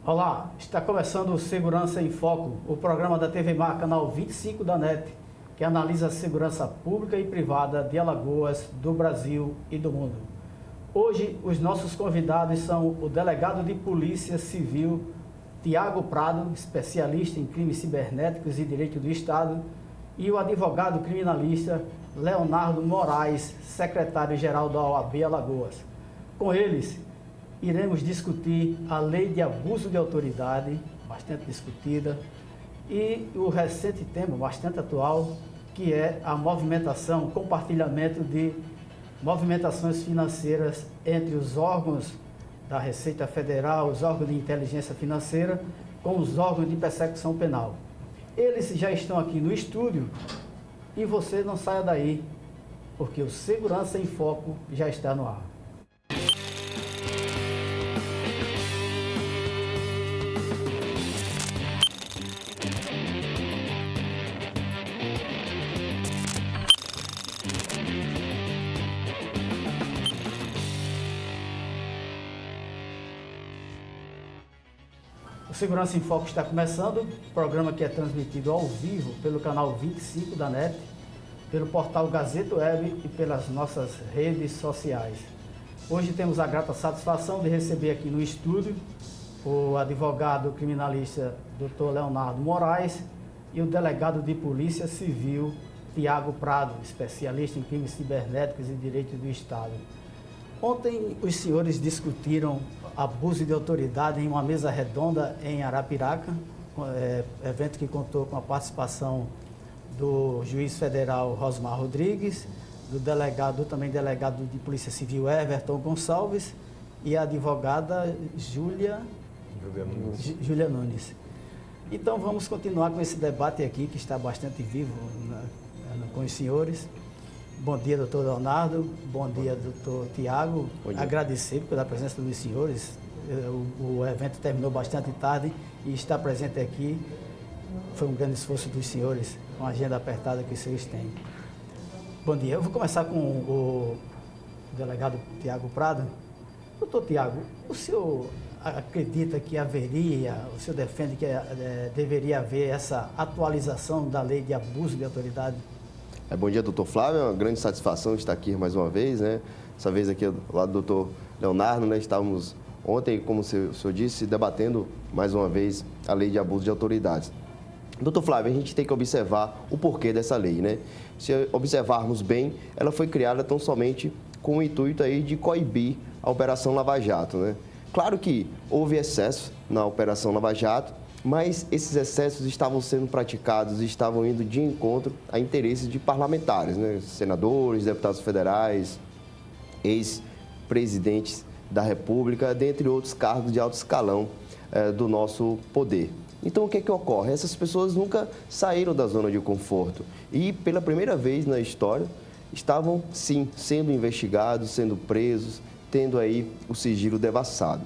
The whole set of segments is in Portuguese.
Olá, está começando o Segurança em Foco, o programa da TV Mar, canal 25 da NET, que analisa a segurança pública e privada de Alagoas, do Brasil e do mundo. Hoje, os nossos convidados são o delegado de Polícia Civil, Tiago Prado, especialista em crimes cibernéticos e direito do Estado, e o advogado criminalista Leonardo Moraes, secretário-geral da OAB Alagoas. Com eles, iremos discutir a lei de abuso de autoridade, bastante discutida, e o recente tema, bastante atual, que é a movimentação, compartilhamento de movimentações financeiras entre os órgãos da Receita Federal, os órgãos de inteligência financeira, com os órgãos de persecução penal. Eles já estão aqui no estúdio e você não saia daí, porque o Segurança em Foco já está no ar. O Segurança em Foco está começando, programa que é transmitido ao vivo pelo canal 25 da NET, pelo portal Gazeta Web e pelas nossas redes sociais. Hoje temos a grata satisfação de receber aqui no estúdio o advogado criminalista Dr. Leonardo Moraes e o delegado de Polícia Civil Tiago Prado, especialista em crimes cibernéticos e direito do Estado. Ontem os senhores discutiram abuso de autoridade em uma mesa redonda em Arapiraca, evento que contou com a participação do juiz federal Rosmar Rodrigues, também delegado de Polícia Civil Everton Gonçalves e a advogada Júlia Nunes. Então vamos continuar com esse debate aqui que está bastante vivo com os senhores. Bom dia, doutor Leonardo. Bom dia, doutor Tiago. Agradecer pela presença dos senhores. O evento terminou bastante tarde e estar presente aqui foi um grande esforço dos senhores, com a agenda apertada que vocês têm. Bom dia. Eu vou começar com o delegado Tiago Prado. Doutor Tiago, o senhor acredita que o senhor defende que deveria haver essa atualização da lei de abuso de autoridade? Bom dia, doutor Flávio. É uma grande satisfação estar aqui mais uma vez, né? Dessa vez aqui do lado do doutor Leonardo, né? Estávamos ontem, como o senhor disse, debatendo mais uma vez a lei de abuso de autoridades. Doutor Flávio, a gente tem que observar o porquê dessa lei, né? Se observarmos bem, ela foi criada tão somente com o intuito aí de coibir a Operação Lava Jato, né? Claro que houve excesso na Operação Lava Jato, mas esses excessos estavam sendo praticados e estavam indo de encontro a interesses de parlamentares, né? Senadores, deputados federais, ex-presidentes da República, dentre outros cargos de alto escalão do nosso poder. Então, o que é que ocorre? Essas pessoas nunca saíram da zona de conforto e, pela primeira vez na história, estavam, sim, sendo investigados, sendo presos, tendo aí o sigilo devassado.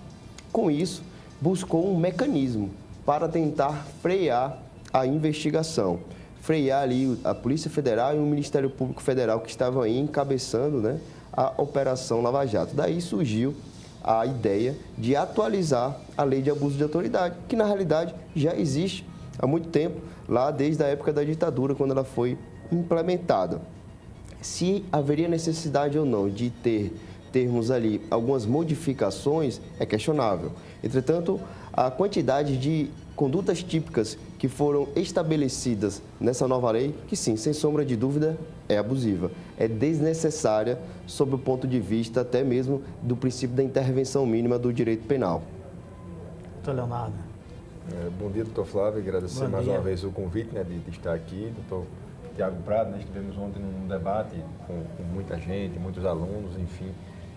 Com isso, buscou um mecanismo para tentar frear a investigação, frear ali a Polícia Federal e o Ministério Público Federal que estavam aí encabeçando, né, a Operação Lava Jato. Daí surgiu a ideia de atualizar a lei de abuso de autoridade, que na realidade já existe há muito tempo, lá desde a época da ditadura, quando ela foi implementada. Se haveria necessidade ou não de termos ali algumas modificações é questionável. Entretanto, a quantidade de condutas típicas que foram estabelecidas nessa nova lei, que sim, sem sombra de dúvida, é abusiva, é desnecessária sob o ponto de vista até mesmo do princípio da intervenção mínima do direito penal. Doutor Leonardo. Bom dia, doutor Flávio, agradecer mais uma vez o convite, né, de estar aqui. Doutor Tiago Prado, nós estivemos ontem num debate com muita gente, muitos alunos, enfim.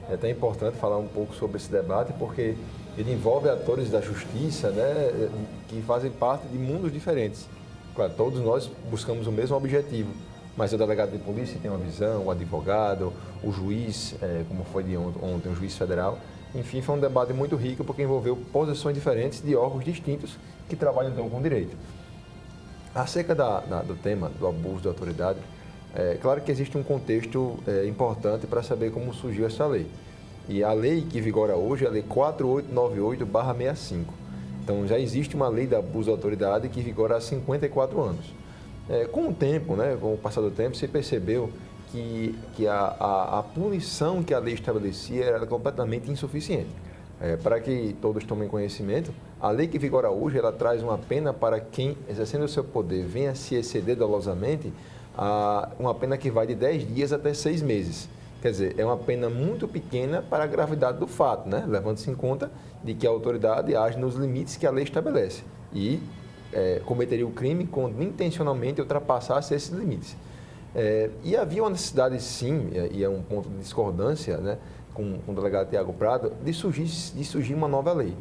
É até importante falar um pouco sobre esse debate, porque ele envolve atores da justiça, né, que fazem parte de mundos diferentes. Claro, todos nós buscamos o mesmo objetivo, mas o delegado de polícia tem uma visão, o advogado, o juiz, como foi de ontem, o juiz federal. Enfim, foi um debate muito rico, porque envolveu posições diferentes de órgãos distintos que trabalham então com direito. Acerca do tema do abuso de autoridade, claro que existe um contexto importante para saber como surgiu essa lei. E a lei que vigora hoje é a Lei 4898/65. Então, já existe uma lei de abuso de autoridade que vigora há 54 anos. Com o tempo, né, com o passar do tempo, você percebeu que a punição que a lei estabelecia era completamente insuficiente. Para que todos tomem conhecimento, a lei que vigora hoje, ela traz uma pena para quem, exercendo o seu poder, venha se exceder dolosamente, uma pena que vai de 10 dias até 6 meses. Quer dizer, é uma pena muito pequena para a gravidade do fato, né? Levando-se em conta de que a autoridade age nos limites que a lei estabelece e cometeria o crime quando intencionalmente ultrapassasse esses limites. E havia uma necessidade, sim, e é um ponto de discordância, né, com o delegado Tiago Prado, de surgir uma nova lei.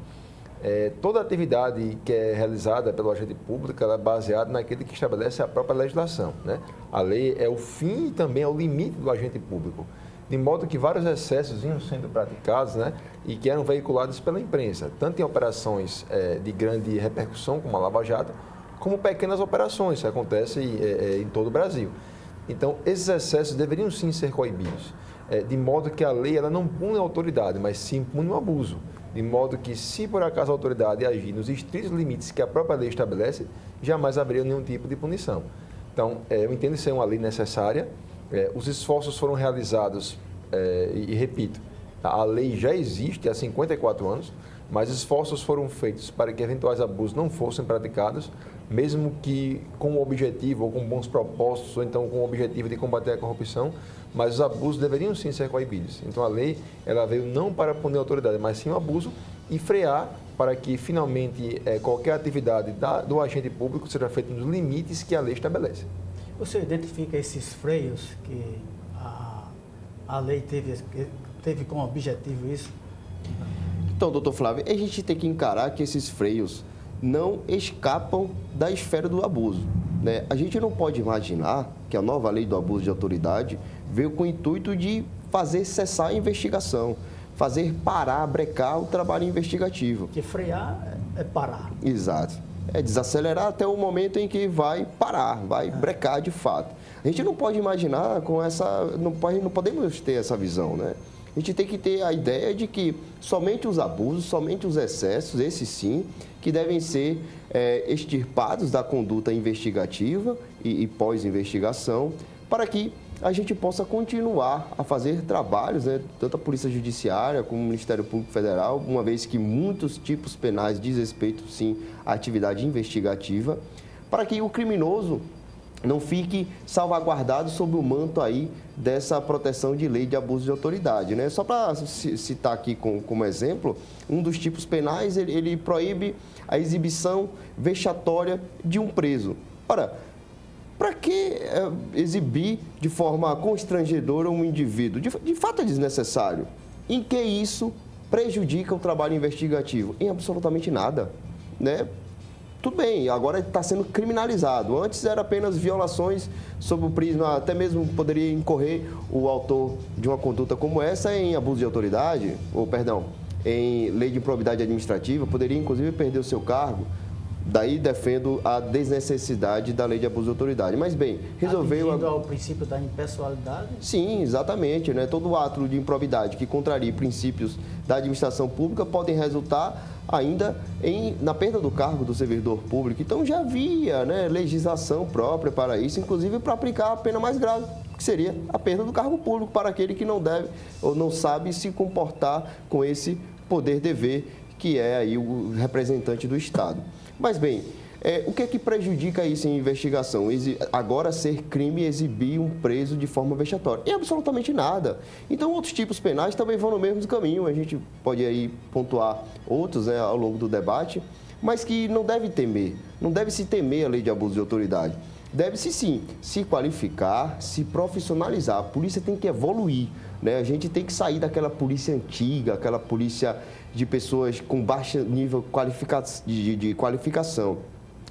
Toda atividade que é realizada pelo agente público ela é baseada naquilo que estabelece a própria legislação, né? A lei é o fim e também é o limite do agente público, de modo que vários excessos vinham sendo praticados, né, e que eram veiculados pela imprensa, tanto em operações de grande repercussão, como a Lava Jato, como pequenas operações que acontecem em todo o Brasil. Então, esses excessos deveriam sim ser coibidos, de modo que a lei ela não pune a autoridade, mas sim pune o abuso. De modo que, se por acaso a autoridade agir nos estritos limites que a própria lei estabelece, jamais haveria nenhum tipo de punição. Então, eu entendo ser uma lei necessária, os esforços foram realizados, e repito, a lei já existe há 54 anos, mas esforços foram feitos para que eventuais abusos não fossem praticados, mesmo que com o objetivo, ou com bons propósitos, ou então com o objetivo de combater a corrupção, mas os abusos deveriam sim ser coibidos. Então a lei ela veio não para punir a autoridade, mas sim o abuso e frear para que finalmente qualquer atividade do agente público seja feita nos limites que a lei estabelece. Você identifica esses freios que a lei teve como objetivo isso? Então, doutor Flávio, a gente tem que encarar que esses freios não escapam da esfera do abuso, né? A gente não pode imaginar que a nova lei do abuso de autoridade veio com o intuito de fazer cessar a investigação, fazer parar, brecar o trabalho investigativo. Porque frear é parar. Exato. É desacelerar até o momento em que vai parar, vai brecar de fato. A gente não pode imaginar com essa... Não podemos ter essa visão, né? A gente tem que ter a ideia de que somente os abusos, somente os excessos, esses sim, que devem ser extirpados da conduta investigativa e pós-investigação, para que a gente possa continuar a fazer trabalhos, né, tanto a Polícia Judiciária como o Ministério Público Federal, uma vez que muitos tipos penais diz respeito, sim, à atividade investigativa, para que o criminoso não fique salvaguardado sob o manto aí dessa proteção de lei de abuso de autoridade, né? Só para citar aqui como exemplo, um dos tipos penais, ele proíbe a exibição vexatória de um preso. Ora, para que exibir de forma constrangedora um indivíduo? De fato é desnecessário. Em que isso prejudica o trabalho investigativo? Em absolutamente nada, né? Tudo bem, agora está sendo criminalizado. Antes era apenas violações sob o prisma, até mesmo poderia incorrer o autor de uma conduta como essa em abuso de autoridade, em lei de improbidade administrativa, poderia inclusive perder o seu cargo. Daí defendo a desnecessidade da lei de abuso de autoridade. Mas bem, resolveu... Atingindo ao princípio da impessoalidade? Sim, exatamente, né? Todo ato de improbidade que contrarie princípios da administração pública podem resultar ainda na perda do cargo do servidor público. Então já havia, né, legislação própria para isso, inclusive para aplicar a pena mais grave, que seria a perda do cargo público para aquele que não deve ou não sabe se comportar com esse poder-dever que é aí o representante do Estado. Mas bem, o que é que prejudica isso em investigação? Agora ser crime exibir um preso de forma vexatória? Em absolutamente nada. Então outros tipos penais também vão no mesmo caminho, a gente pode aí pontuar outros, né, ao longo do debate, mas que não deve temer, não deve se temer a lei de abuso de autoridade. Deve-se sim se qualificar, se profissionalizar. A polícia tem que evoluir, né? A gente tem que sair daquela polícia antiga, aquela polícia de pessoas com baixo nível de qualificação.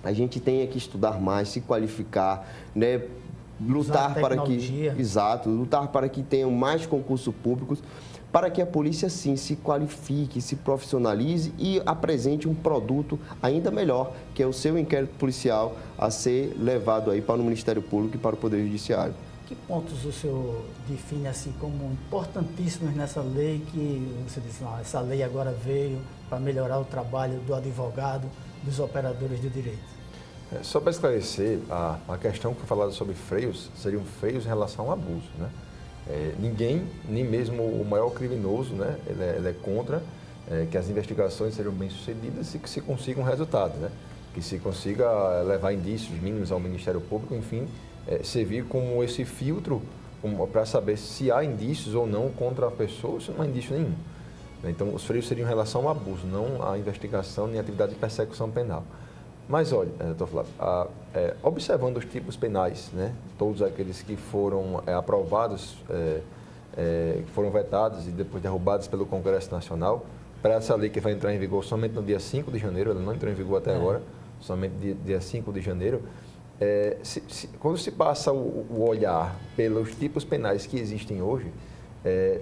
A gente tem que estudar mais, se qualificar, né? Lutar para que... Exato, lutar para que tenham mais concursos públicos, para que a polícia, sim, se qualifique, se profissionalize e apresente um produto ainda melhor, que é o seu inquérito policial a ser levado aí para o Ministério Público e para o Poder Judiciário. Que pontos o senhor define assim como importantíssimos nessa lei que você disse, não, essa lei agora veio para melhorar o trabalho do advogado, dos operadores de direito? Só para esclarecer, a questão que foi falada sobre freios, seriam freios em relação ao abuso, né? Ninguém, nem mesmo o maior criminoso, né, ele é contra que as investigações sejam bem-sucedidas e que se consiga um resultado, né? Que se consiga levar indícios mínimos ao Ministério Público, enfim, servir como esse filtro para saber se há indícios ou não contra a pessoa, ou se não há indício nenhum. Então, os freios seriam em relação ao abuso, não à investigação nem à atividade de persecução penal. Mas, olha, doutor Flávio, observando os tipos penais, né, todos aqueles que foram aprovados, que foram vetados e depois derrubados pelo Congresso Nacional, para essa lei que vai entrar em vigor somente no dia 5 de janeiro, ela não entrou em vigor até agora, somente dia 5 de janeiro, quando se passa o olhar pelos tipos penais que existem hoje,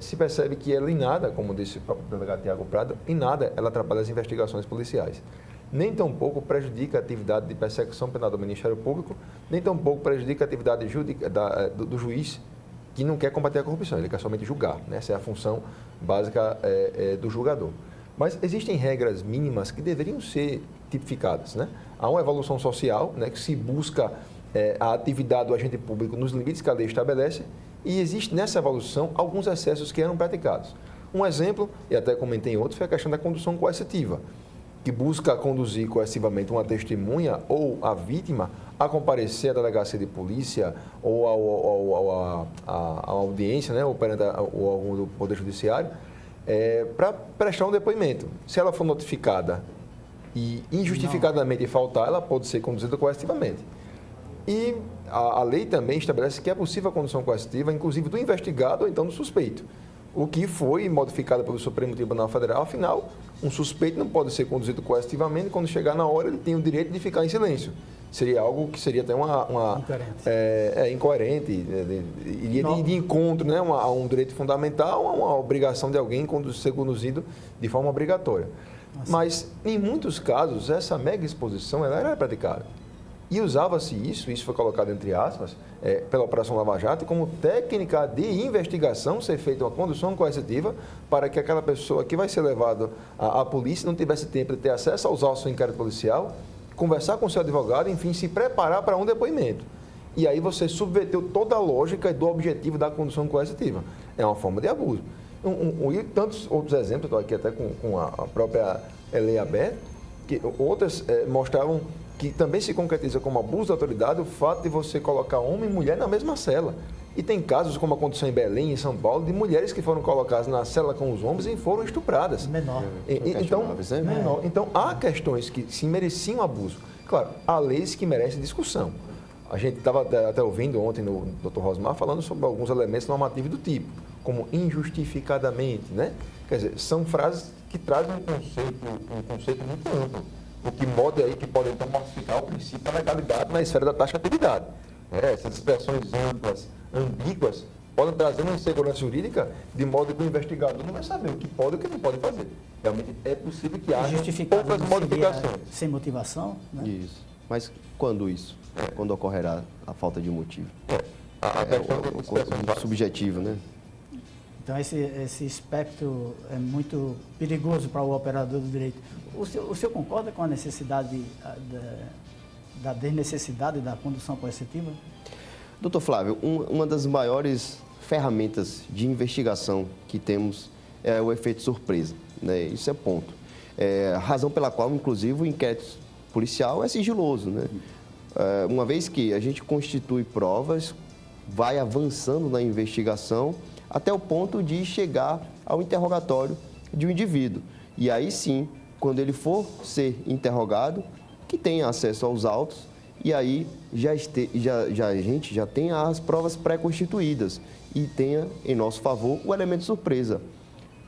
se percebe que ela em nada, como disse o próprio delegado Tiago Prado, em nada ela atrapalha as investigações policiais. Nem tampouco prejudica a atividade de persecução penal do Ministério Público, nem tampouco prejudica a atividade do juiz que não quer combater a corrupção, ele quer somente julgar, né? Essa é a função básica do julgador. Mas existem regras mínimas que deveriam ser tipificadas, né? Há uma evolução social, né, que se busca a atividade do agente público nos limites que a lei estabelece e existe nessa evolução alguns excessos que eram praticados. Um exemplo, e até comentei em outros, foi a questão da condução coercitiva, que busca conduzir coercivamente uma testemunha ou a vítima a comparecer à delegacia de polícia ou à audiência, né, ou perante o órgão do Poder Judiciário, para prestar um depoimento. Se ela for notificada e injustificadamente faltar, ela pode ser conduzida coercitivamente. E a lei também estabelece que é possível a condução coercitiva, inclusive do investigado ou então do suspeito, o que foi modificado pelo Supremo Tribunal Federal. Afinal, um suspeito não pode ser conduzido coercitivamente, quando chegar na hora ele tem o direito de ficar em silêncio. Seria algo que seria até incoerente, iria de encontro, né, a um direito fundamental, a uma obrigação de alguém ser conduzido de forma obrigatória. Nossa. Mas, em muitos casos, essa mega exposição ela era praticada. E usava-se isso foi colocado entre aspas, pela Operação Lava Jato, como técnica de investigação, ser feita uma condução coercitiva para que aquela pessoa que vai ser levada à polícia não tivesse tempo de ter acesso aos autos do inquérito policial, conversar com seu advogado, enfim, se preparar para um depoimento. E aí você subverteu toda a lógica do objetivo da condução coercitiva. É uma forma de abuso. E tantos outros exemplos, estou aqui até com a própria lei aberta, que outras mostravam que também se concretiza como abuso de autoridade o fato de você colocar homem e mulher na mesma cela. E tem casos, como aconteceu em Belém, em São Paulo, de mulheres que foram colocadas na cela com os homens e foram estupradas. Menor. Então, há questões que se mereciam abuso. Claro, há leis que merecem discussão. A gente estava até ouvindo ontem no Dr. Rosmar falando sobre alguns elementos normativos do tipo, como injustificadamente, né? Quer dizer, são frases que trazem um conceito muito amplo, o que pode então modificar o princípio da legalidade na esfera da taxatividade. Essas expressões amplas, ambíguas, podem trazer uma insegurança jurídica de modo que o investigador não vai saber o que pode e o que não pode fazer. Realmente é possível que haja poucas modificações. Sem motivação, né? Isso. Mas quando isso? Quando ocorrerá a falta de motivo? O subjetivo, né? Então, esse espectro é muito perigoso para o operador do direito. O senhor concorda com a necessidade, da desnecessidade da condução coercitiva? Doutor Flávio, uma das maiores ferramentas de investigação que temos é o efeito surpresa, né? Isso é ponto. Razão pela qual, inclusive, o inquérito policial é sigiloso, né? Uma vez que a gente constitui provas, vai avançando na investigação até o ponto de chegar ao interrogatório de um indivíduo. E aí sim, quando ele for ser interrogado, que tenha acesso aos autos, e aí a gente já tenha as provas pré-constituídas e tenha em nosso favor o elemento surpresa.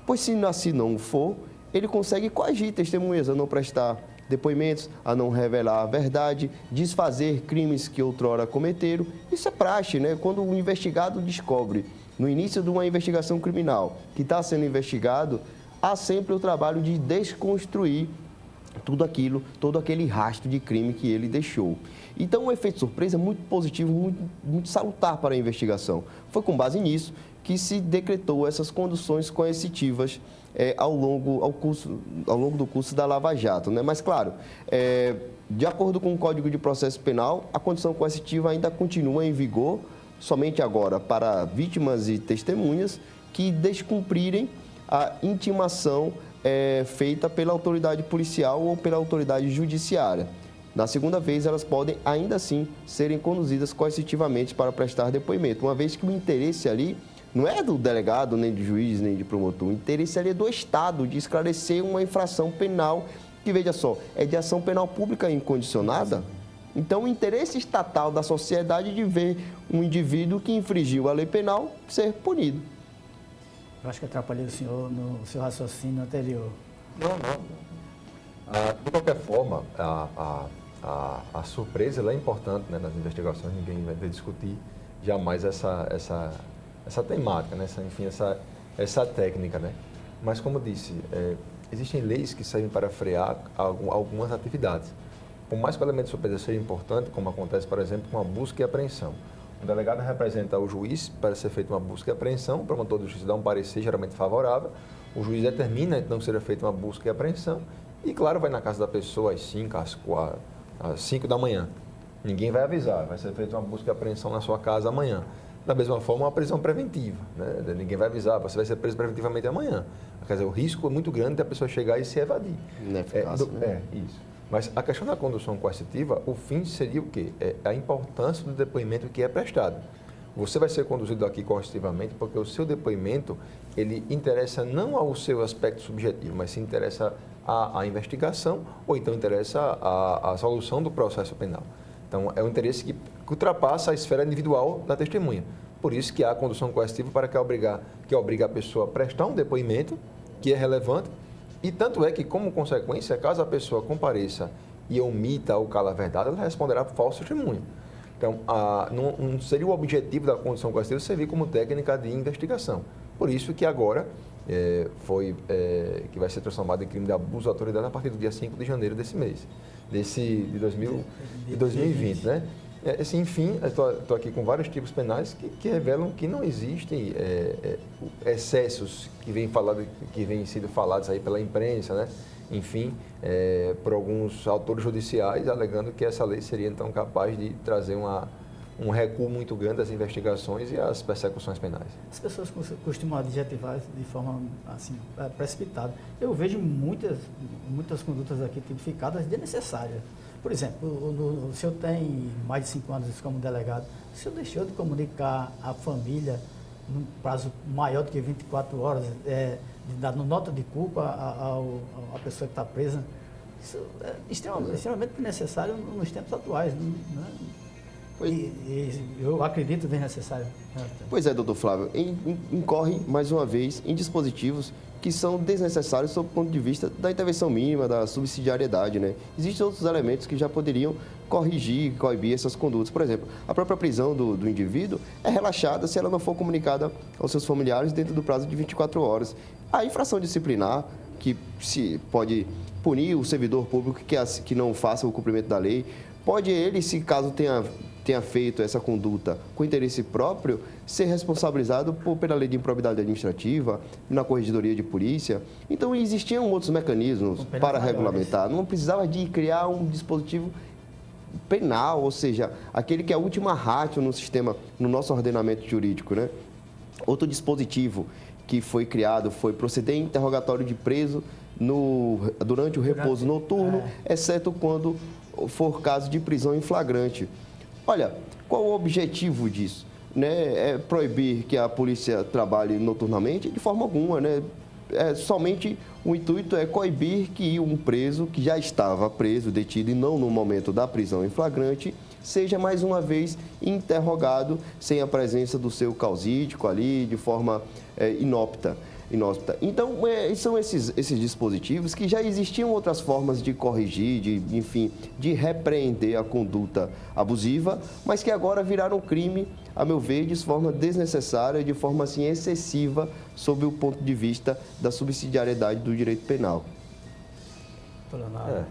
Pois se assim não for, ele consegue coagir testemunhas a não prestar depoimentos, a não revelar a verdade, desfazer crimes que outrora cometeram. Isso é praxe, né? Quando o investigado descobre, no início de uma investigação criminal que está sendo investigado, há sempre o trabalho de desconstruir tudo aquilo, todo aquele rastro de crime que ele deixou. Então, o efeito surpresa é muito positivo, muito salutar para a investigação. Foi com base nisso que se decretou essas conduções coercitivas ao longo do curso da Lava Jato, né? Mas, claro, de acordo com o Código de Processo Penal, a condução coercitiva ainda continua em vigor, somente agora para vítimas e testemunhas que descumprirem a intimação feita pela autoridade policial ou pela autoridade judiciária. Na segunda vez, elas podem, ainda assim, serem conduzidas coercitivamente para prestar depoimento, uma vez que o interesse ali não é do delegado, nem do juiz, nem de promotor. O interesse ali é do Estado, de esclarecer uma infração penal que, veja só, é de ação penal pública incondicionada. Então, o interesse estatal da sociedade de ver um indivíduo que infringiu a lei penal ser punido. Eu acho que atrapalhei o senhor no seu raciocínio anterior. Não. De qualquer forma, a surpresa ela é importante, né, nas investigações, ninguém vai discutir jamais essa temática, né, essa técnica, né? Mas, como eu disse, existem leis que servem para frear algumas atividades. Por mais que o elemento de surpresa seja importante, como acontece, por exemplo, com a busca e apreensão. O delegado representa o juiz para ser feita uma busca e apreensão, o promotor de justiça dá um parecer geralmente favorável, o juiz determina então que seja feita uma busca e apreensão e, claro, vai na casa da pessoa às 5 da manhã. Ninguém vai avisar, vai ser feita uma busca e apreensão na sua casa amanhã. Da mesma forma, uma prisão preventiva, né? Ninguém vai avisar, você vai ser preso preventivamente amanhã. Quer dizer, o risco é muito grande de a pessoa chegar e se evadir. Ineficaz, né? Isso. Mas a questão da condução coercitiva, o fim seria o quê? A importância do depoimento que é prestado. Você vai ser conduzido aqui coercitivamente porque o seu depoimento, ele interessa não ao seu aspecto subjetivo, mas se interessa à investigação ou então interessa à solução do processo penal. Então, é um interesse que ultrapassa a esfera individual da testemunha. Por isso que há a condução coercitiva para que obriga a pessoa a prestar um depoimento que é relevante. E tanto é que, como consequência, caso a pessoa compareça e omita ou cala a verdade, ela responderá por falso testemunho. Então, não seria o objetivo da condução coercitiva servir como técnica de investigação. Por isso que agora que vai ser transformado em crime de abuso de autoridade a partir do dia 5 de janeiro desse mês, de 2020, né? Enfim, estou aqui com vários tipos penais que revelam que não existem excessos que vêm sendo falados aí pela imprensa, né? Enfim, por alguns autores judiciais, alegando que essa lei seria então capaz de trazer um recuo muito grande às investigações e às persecuções penais. As pessoas costumam adjetivar de forma assim, precipitada. Eu vejo muitas condutas aqui tipificadas desnecessárias. Por exemplo, o senhor tem mais de 5 anos como delegado, o senhor deixou de comunicar à família num prazo maior do que 24 horas, de dar nota de culpa à pessoa que está presa? Isso é extremamente necessário nos tempos atuais, né? Eu acredito desnecessário. Pois é, doutor Flávio, incorre mais uma vez em dispositivos que são desnecessários sob o ponto de vista da intervenção mínima, da subsidiariedade, né? Existem outros elementos que já poderiam corrigir, coibir essas condutas. Por exemplo, a própria prisão do indivíduo é relaxada se ela não for comunicada aos seus familiares dentro do prazo de 24 horas. A infração disciplinar, que se pode punir o servidor público que não faça o cumprimento da lei, pode ele, se caso tenha feito essa conduta com interesse próprio, ser responsabilizado pela lei de improbidade administrativa, na corregedoria de polícia. Então, existiam outros mecanismos para regulamentar. Não precisava de criar um dispositivo penal, ou seja, aquele que é a última ratio no sistema, no nosso ordenamento jurídico, né? Outro dispositivo que foi criado foi proceder em interrogatório de preso durante o repouso noturno, exceto quando for caso de prisão em flagrante. Olha, qual o objetivo disso? Né? É proibir que a polícia trabalhe noturnamente? De forma alguma, né? Somente o intuito é coibir que um preso que já estava preso, detido e não no momento da prisão em flagrante, seja mais uma vez interrogado sem a presença do seu causídico ali, de forma inóspita. Então, são esses dispositivos que já existiam outras formas de corrigir, de repreender a conduta abusiva, mas que agora viraram crime, a meu ver, de forma desnecessária, de forma assim excessiva, sob o ponto de vista da subsidiariedade do direito penal. doutor Leonardo?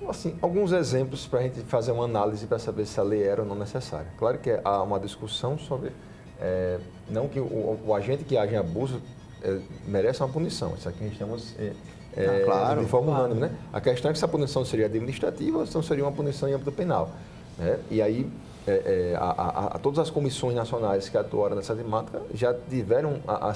Assim, alguns exemplos para a gente fazer uma análise para saber se a lei era ou não necessária. Claro que há uma discussão sobre, não que o agente que age em abuso merece uma punição. Isso aqui a gente temos claro, de forma unânime, né? A questão é que essa punição seria administrativa ou se não seria uma punição em âmbito penal. Né? E aí, todas as comissões nacionais que atuaram nessa temática já tiveram a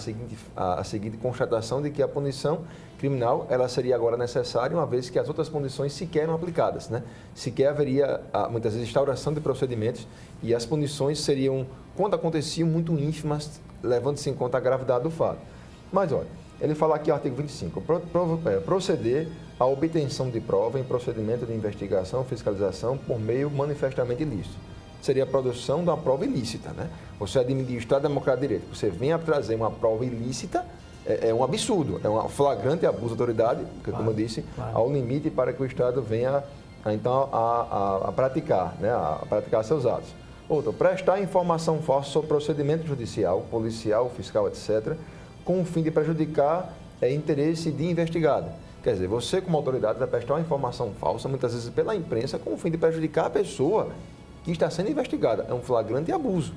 seguinte constatação de que a punição criminal ela seria agora necessária, uma vez que as outras punições sequer eram aplicadas. Né? Sequer haveria, muitas vezes, instauração de procedimentos e as punições seriam, quando aconteciam, muito ínfimas, levando-se em conta a gravidade do fato. Mas, olha, ele fala aqui, artigo 25, proceder à obtenção de prova em procedimento de investigação ou fiscalização por meio manifestamente ilícito. Seria a produção de uma prova ilícita, né? Você administrar a democracia de direito, você vem a trazer uma prova ilícita, é um absurdo, é um flagrante abuso de autoridade, porque, como eu disse, há um limite para que o Estado venha, então, a praticar, né? A praticar seus atos. Outro, prestar informação falsa sobre procedimento judicial, policial, fiscal, etc., com o fim de prejudicar interesse de investigado. Quer dizer, você como autoridade vai prestar uma informação falsa, muitas vezes pela imprensa, com o fim de prejudicar a pessoa que está sendo investigada. É um flagrante abuso.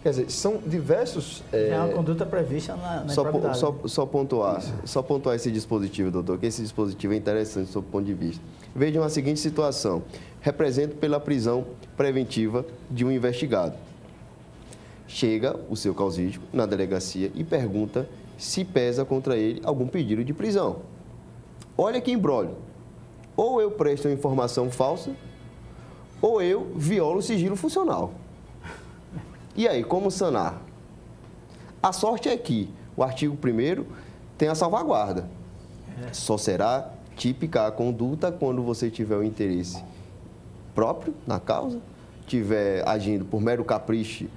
Quer dizer, são diversos... É uma conduta prevista na improbidade. Só pontuar esse dispositivo, doutor, que esse dispositivo é interessante do seu ponto de vista. Vejam a seguinte situação. Represento pela prisão preventiva de um investigado. Chega o seu causídico na delegacia e pergunta se pesa contra ele algum pedido de prisão. Olha que imbróglio. Ou eu presto uma informação falsa, ou eu violo o sigilo funcional. E aí, como sanar? A sorte é que o artigo 1º tem a salvaguarda. Só será típica a conduta quando você tiver o interesse próprio na causa, estiver agindo por mero capricho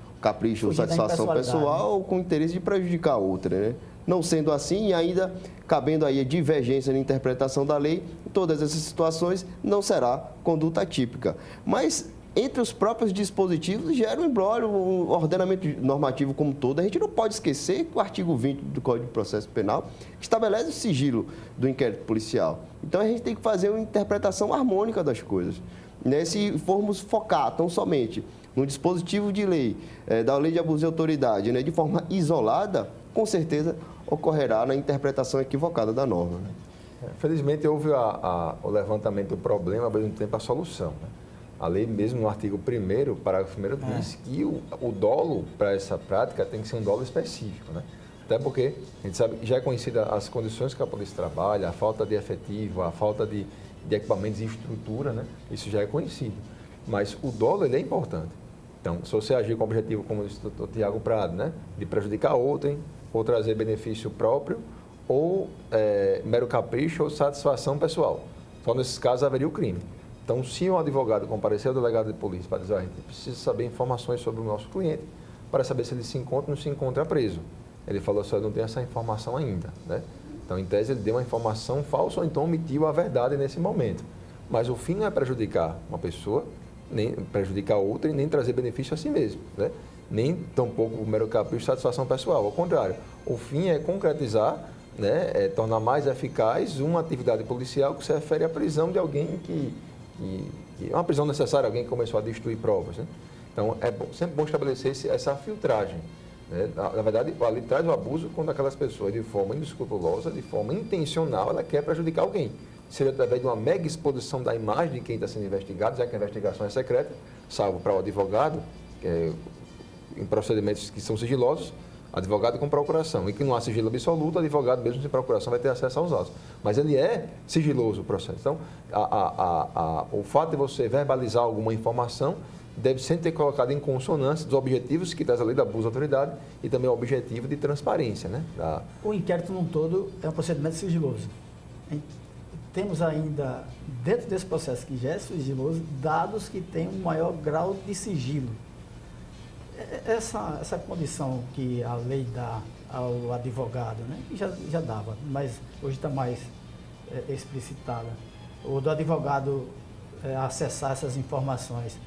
ou satisfação pessoal, ou com interesse de prejudicar a outra, né? Não sendo assim, ainda cabendo aí a divergência na interpretação da lei, em todas essas situações não será conduta típica. Mas entre os próprios dispositivos gera um imbróglio, o ordenamento normativo como todo. A gente não pode esquecer que o artigo 20 do Código de Processo Penal estabelece o sigilo do inquérito policial. Então a gente tem que fazer uma interpretação harmônica das coisas. Né? Se formos focar tão somente no dispositivo de lei, da lei de abuso de autoridade, né, de forma isolada, com certeza ocorrerá na interpretação equivocada da norma. Né? Felizmente houve o levantamento do problema, ao mesmo tempo a solução. Né? A lei mesmo no artigo 1º, parágrafo 1º, diz que o dolo para essa prática tem que ser um dolo específico. Né? Até porque a gente sabe que já é conhecida as condições que a polícia trabalha, a falta de efetivo, a falta de equipamentos e estrutura, né? Isso já é conhecido. Mas o dolo ele é importante. Então, se você agir com o objetivo, como disse o doutor Tiago Prado, né? De prejudicar outrem, ou trazer benefício próprio, ou mero capricho ou satisfação pessoal. Só nesses casos haveria o crime. Então, se um advogado comparecer ao delegado de polícia para dizer, a gente precisa saber informações sobre o nosso cliente, para saber se ele se encontra ou não se encontra preso. Ele falou assim, eu não tenho essa informação ainda, né? Então, em tese, ele deu uma informação falsa ou então omitiu a verdade nesse momento. Mas o fim não é prejudicar uma pessoa, nem prejudicar outra e nem trazer benefício a si mesmo, né? Nem tampouco o mero capricho de satisfação pessoal. Ao contrário, o fim é concretizar, né? Tornar mais eficaz uma atividade policial que se refere à prisão de alguém que é uma prisão necessária, alguém que começou a destruir provas, né? Então, sempre bom estabelecer essa filtragem. Na verdade, a lei traz o abuso quando aquelas pessoas, de forma inescrupulosa, de forma intencional, ela quer prejudicar alguém. Seja através de uma mega exposição da imagem de quem está sendo investigado, já que a investigação é secreta, salvo para o advogado, em procedimentos que são sigilosos, advogado com procuração. E que não há sigilo absoluto, advogado mesmo sem procuração vai ter acesso aos autos. Mas ele é sigiloso o processo. Então, o fato de você verbalizar alguma informação deve sempre ter colocado em consonância dos objetivos que traz a lei da abuso de autoridade e também o objetivo de transparência, né? O inquérito num todo é um procedimento sigiloso. Temos ainda, dentro desse processo que já é sigiloso, dados que têm um maior grau de sigilo. Essa condição que a lei dá ao advogado, né, que já dava, mas hoje está mais explicitada, o do advogado acessar essas informações,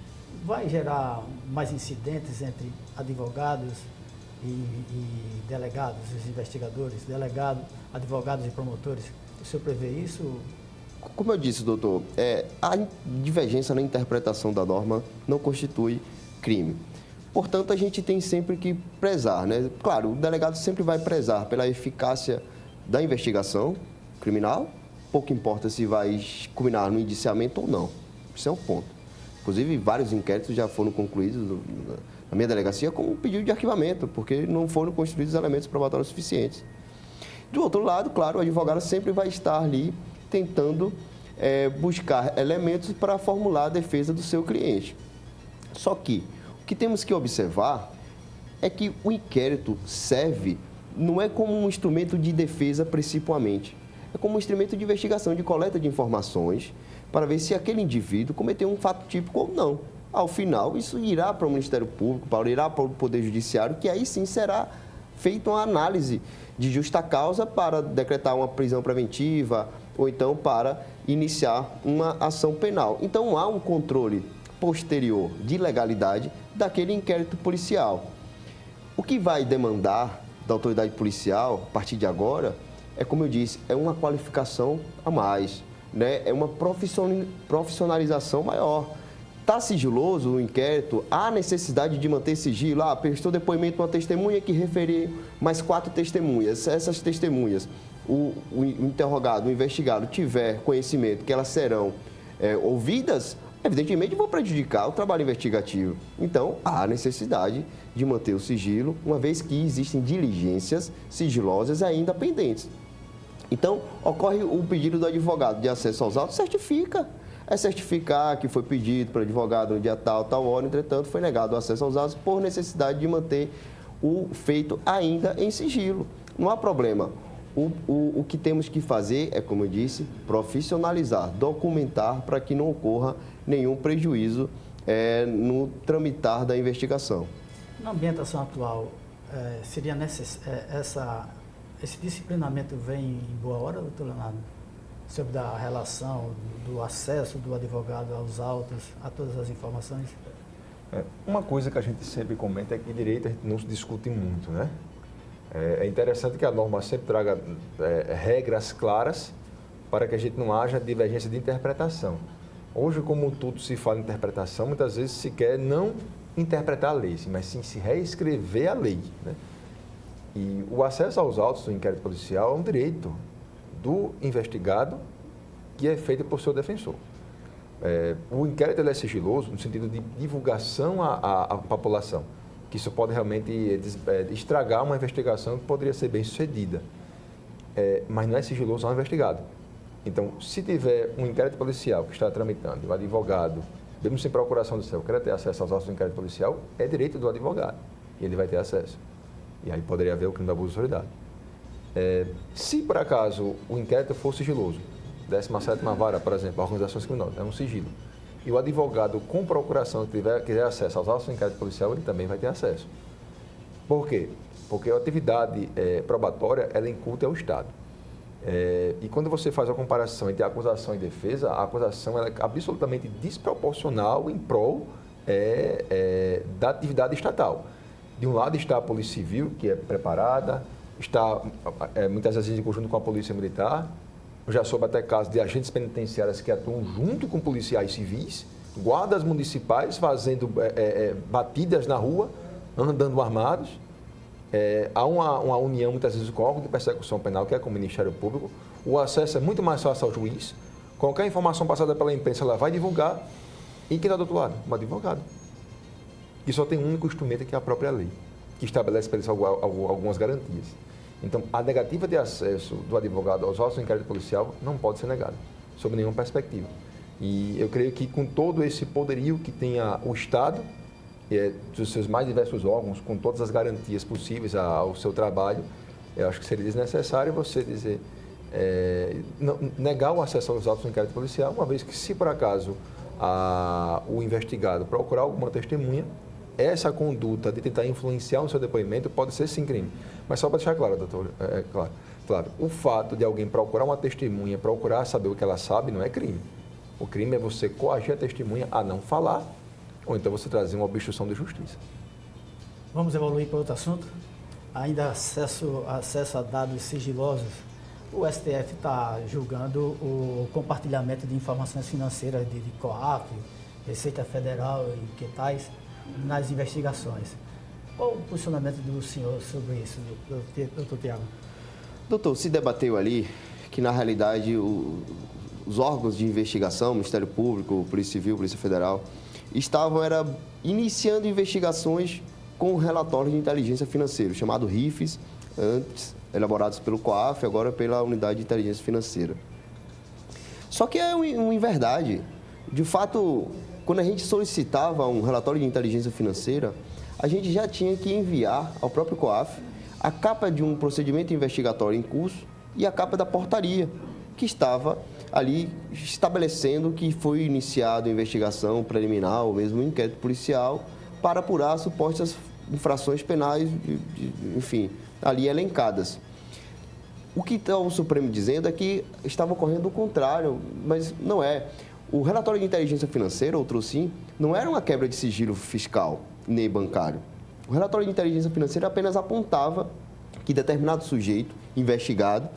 vai gerar mais incidentes entre advogados e delegados, os investigadores, advogados e promotores? O senhor prevê isso? como eu disse, doutor, a divergência na interpretação da norma não constitui crime. Portanto, a gente tem sempre que prezar, né? Claro, o delegado sempre vai prezar pela eficácia da investigação criminal, pouco importa se vai culminar no indiciamento ou não. Isso é um ponto. Inclusive, vários inquéritos já foram concluídos na minha delegacia com um pedido de arquivamento, porque não foram construídos elementos probatórios suficientes. Do outro lado, claro, o advogado sempre vai estar ali tentando buscar elementos para formular a defesa do seu cliente. Só que o que temos que observar é que o inquérito serve, não é como um instrumento de defesa principalmente, é como um instrumento de investigação, de coleta de informações, para ver se aquele indivíduo cometeu um fato típico ou não. Ao final, isso irá para o Ministério Público, irá para o Poder Judiciário, que aí sim será feita uma análise de justa causa para decretar uma prisão preventiva ou então para iniciar uma ação penal. Então, há um controle posterior de legalidade daquele inquérito policial. O que vai demandar da autoridade policial, a partir de agora, como eu disse, é uma qualificação a mais, né? É uma profissionalização maior. Está sigiloso o inquérito, há necessidade de manter sigilo. Prestou depoimento uma testemunha que referiu mais 4 testemunhas. Essas testemunhas, o interrogado, o investigado, tiver conhecimento que elas serão ouvidas, evidentemente vão prejudicar o trabalho investigativo. Então, há necessidade de manter o sigilo, uma vez que existem diligências sigilosas ainda pendentes. Então, ocorre o pedido do advogado de acesso aos autos, certifica. É certificar que foi pedido para o advogado no dia tal hora, entretanto, foi negado o acesso aos autos por necessidade de manter o feito ainda em sigilo. Não há problema. O que temos que fazer é, como eu disse, profissionalizar, documentar para que não ocorra nenhum prejuízo no tramitar da investigação. Na ambientação atual, seria esse disciplinamento vem em boa hora, doutor Leonardo? Sobre a relação do acesso do advogado aos autos, a todas as informações? Uma coisa que a gente sempre comenta é que direito a gente não se discute muito, né? É interessante que a norma sempre traga regras claras para que a gente não haja divergência de interpretação. Hoje, como tudo se fala em interpretação, muitas vezes se quer não interpretar a lei, mas sim se reescrever a lei, né? E o acesso aos autos do inquérito policial é um direito do investigado que é feito por seu defensor. O inquérito é sigiloso no sentido de divulgação à população, que isso pode realmente estragar uma investigação que poderia ser bem sucedida, mas não é sigiloso ao investigado. Então, se tiver um inquérito policial que está tramitando, o advogado, mesmo sem procuração do céu, quer ter acesso aos autos do inquérito policial, é direito do advogado, e ele vai ter acesso. E aí poderia haver o crime de abuso de autoridade. Se, por acaso, o inquérito for sigiloso, 17ª Vara, por exemplo, organizações criminosas, é um sigilo, e o advogado com procuração quiser acesso aos autos do inquérito policial, ele também vai ter acesso. Por quê? Porque a atividade probatória, ela incuta ao Estado. E quando você faz a comparação entre acusação e defesa, a acusação ela é absolutamente desproporcional em prol da atividade estatal. De um lado está a Polícia Civil, que é preparada, está muitas vezes em conjunto com a Polícia Militar. Eu já soube até casos de agentes penitenciários que atuam junto com policiais civis, guardas municipais fazendo batidas na rua, andando armados. Há uma união, muitas vezes, com o órgão de persecução penal, que é com o Ministério Público. O acesso é muito mais fácil ao juiz. Qualquer informação passada pela imprensa, ela vai divulgar. E quem está do outro lado? Um advogado. E só tem um único instrumento, que é a própria lei, que estabelece para eles algumas garantias. Então, a negativa de acesso do advogado aos autos do inquérito policial não pode ser negada, sob nenhuma perspectiva. E eu creio que com todo esse poderio que tem o Estado, dos seus mais diversos órgãos, com todas as garantias possíveis ao seu trabalho, eu acho que seria desnecessário você dizer, negar o acesso aos autos do inquérito policial, uma vez que, se por acaso o investigado procurar alguma testemunha, essa conduta de tentar influenciar o seu depoimento pode ser sim crime. Mas só para deixar claro, doutor, claro, Flávio, o fato de alguém procurar uma testemunha, procurar saber o que ela sabe, não é crime. O crime é você coagir a testemunha a não falar, ou então você trazer uma obstrução de justiça. Vamos evoluir para outro assunto? Ainda acesso a dados sigilosos. o STF está julgando o compartilhamento de informações financeiras de COAF, Receita Federal e que tais nas investigações. Qual o posicionamento do senhor sobre isso, doutor Tiago? Doutor, se debateu ali que, na realidade, os órgãos de investigação, Ministério Público, Polícia Civil, Polícia Federal, estavam iniciando investigações com relatórios de inteligência financeira, chamado RIFs, antes elaborados pelo COAF, agora pela Unidade de Inteligência Financeira. Só que é uma inverdade. De fato, quando a gente solicitava um relatório de inteligência financeira, a gente já tinha que enviar ao próprio COAF a capa de um procedimento investigatório em curso e a capa da portaria, que estava ali estabelecendo que foi iniciada a investigação preliminar ou mesmo um inquérito policial para apurar supostas infrações penais, enfim, ali elencadas. O que está o Supremo dizendo é que estava ocorrendo o contrário, mas não é. O relatório de inteligência financeira, ou TROCIN, não era uma quebra de sigilo fiscal nem bancário. O relatório de inteligência financeira apenas apontava que determinado sujeito investigado,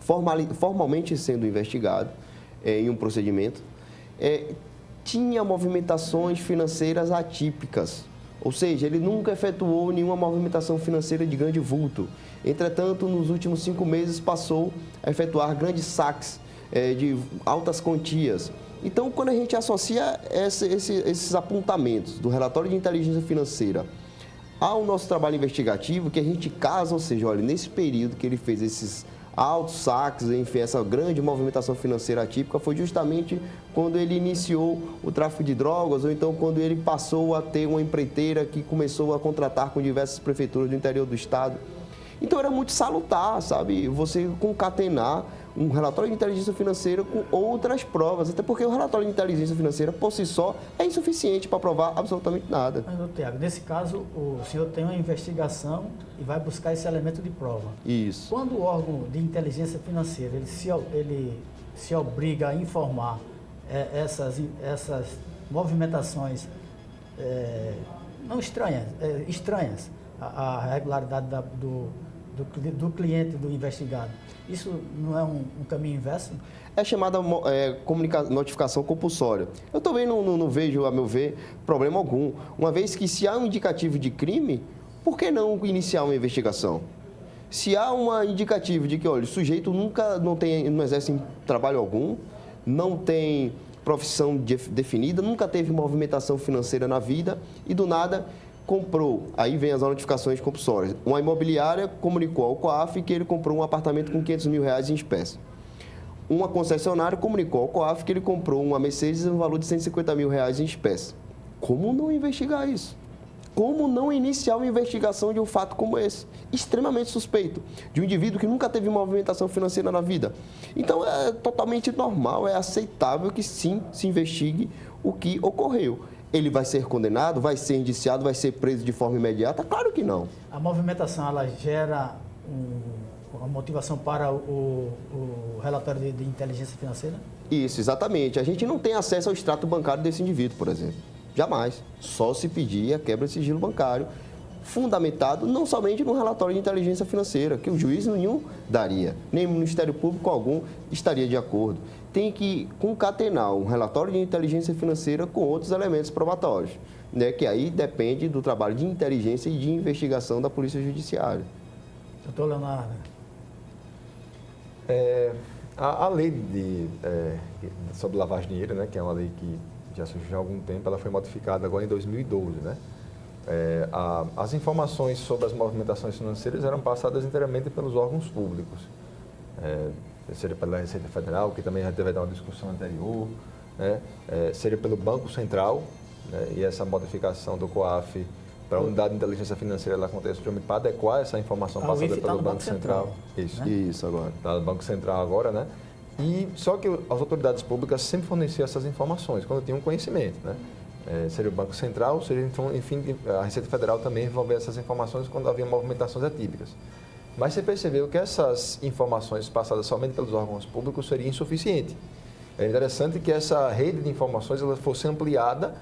formalmente sendo investigado em um procedimento, tinha movimentações financeiras atípicas. Ou seja, ele nunca efetuou nenhuma movimentação financeira de grande vulto. Entretanto, nos últimos 5 meses passou a efetuar grandes saques de altas quantias. Então, quando a gente associa esses apontamentos do relatório de inteligência financeira ao nosso trabalho investigativo, que a gente casa, ou seja, olha, nesse período que ele fez esses altos saques, enfim, essa grande movimentação financeira atípica, foi justamente quando ele iniciou o tráfico de drogas, ou então quando ele passou a ter uma empreiteira que começou a contratar com diversas prefeituras do interior do estado. Então era muito salutar, sabe, você concatenar um relatório de inteligência financeira com outras provas, até porque o relatório de inteligência financeira, por si só, é insuficiente para provar absolutamente nada. Mas, doutor Tiago, nesse caso, o senhor tem uma investigação e vai buscar esse elemento de prova. Isso. Quando o órgão de inteligência financeira ele se obriga a informar essas movimentações não estranhas, estranhas à regularidade do cliente, do investigado, isso não é um caminho inverso? É chamada notificação compulsória. Eu também não vejo, a meu ver, problema algum. Uma vez que se há um indicativo de crime, por que não iniciar uma investigação? Se há um indicativo de que, olha, o sujeito não exerce trabalho algum, não tem profissão definida, nunca teve movimentação financeira na vida e, do nada, comprou, aí vem as notificações compulsórias. Uma imobiliária comunicou ao COAF que ele comprou um apartamento com R$500 mil em espécie. Uma concessionária comunicou ao COAF que ele comprou uma Mercedes no valor de R$150 mil em espécie. Como não investigar isso? Como não iniciar uma investigação de um fato como esse? Extremamente suspeito, de um indivíduo que nunca teve movimentação financeira na vida. Então, é totalmente normal, é aceitável que sim se investigue o que ocorreu. Ele vai ser condenado, vai ser indiciado, vai ser preso de forma imediata? Claro que não. A movimentação, ela gera uma motivação para o relatório de inteligência financeira? Isso, exatamente. A gente não tem acesso ao extrato bancário desse indivíduo, por exemplo. Jamais. Só se pedir a quebra de sigilo bancário, fundamentado não somente no relatório de inteligência financeira, que o juiz nenhum daria, nem o Ministério Público algum estaria de acordo. Tem que concatenar um relatório de inteligência financeira com outros elementos probatórios, né, que aí depende do trabalho de inteligência e de investigação da Polícia Judiciária. Doutor Leonardo. A lei sobre lavagem de dinheiro, né, que é uma lei que já surgiu há algum tempo, ela foi modificada agora em 2012, né? As informações sobre as movimentações financeiras eram passadas inteiramente pelos órgãos públicos, seria pela Receita Federal, que também já teve uma discussão anterior, né? Seria pelo Banco Central, né? E essa modificação do COAF para a Unidade de Inteligência Financeira ela acontece justamente para adequar essa informação passada pelo Banco Central. Isso, né? Isso agora. Está no Banco Central agora, né? E só que as autoridades públicas sempre forneciam essas informações quando tinham conhecimento, né? Seria o Banco Central, seria, então, enfim, a Receita Federal também envolver essas informações quando havia movimentações atípicas. Mas você percebeu que essas informações passadas somente pelos órgãos públicos seria insuficiente. É interessante que essa rede de informações ela fosse ampliada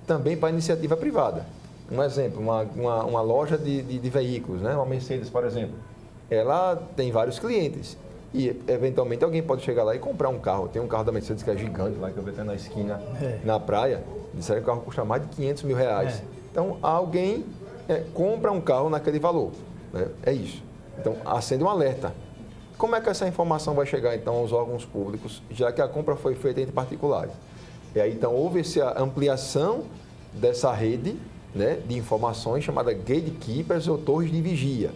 também para a iniciativa privada. Um exemplo, uma loja de veículos, né? Uma Mercedes, por exemplo, ela tem vários clientes. E, eventualmente, alguém pode chegar lá e comprar um carro. Tem um carro da Mercedes que é gigante lá, que eu vi até na esquina, na praia. Disseram que o carro custa mais de 500 mil reais. Então, alguém compra um carro naquele valor. Né? É isso. Então, acende um alerta. Como é que essa informação vai chegar, então, aos órgãos públicos, já que a compra foi feita entre particulares? E aí, então, houve essa ampliação dessa rede, né, de informações chamada gatekeepers ou torres de vigia,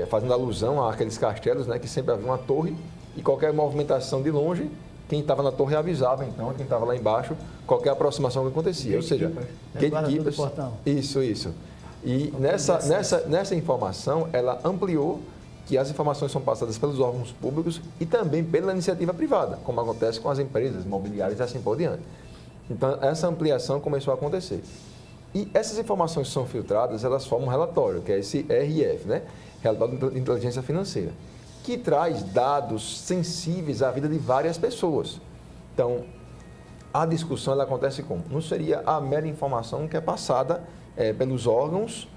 fazendo alusão àqueles castelos, né, que sempre havia uma torre e qualquer movimentação de longe, quem estava na torre avisava, então, quem estava lá embaixo, qualquer aproximação que acontecia. Ou seja, gatekeepers. Isso. E nessa informação, ela ampliou que as informações são passadas pelos órgãos públicos e também pela iniciativa privada, como acontece com as empresas imobiliárias e assim por diante. Então, essa ampliação começou a acontecer. E essas informações que são filtradas, elas formam um relatório, que é esse RF, né? Relatório de Inteligência Financeira, que traz dados sensíveis à vida de várias pessoas. Então, a discussão ela acontece como? Não seria a mera informação que é passada pelos órgãos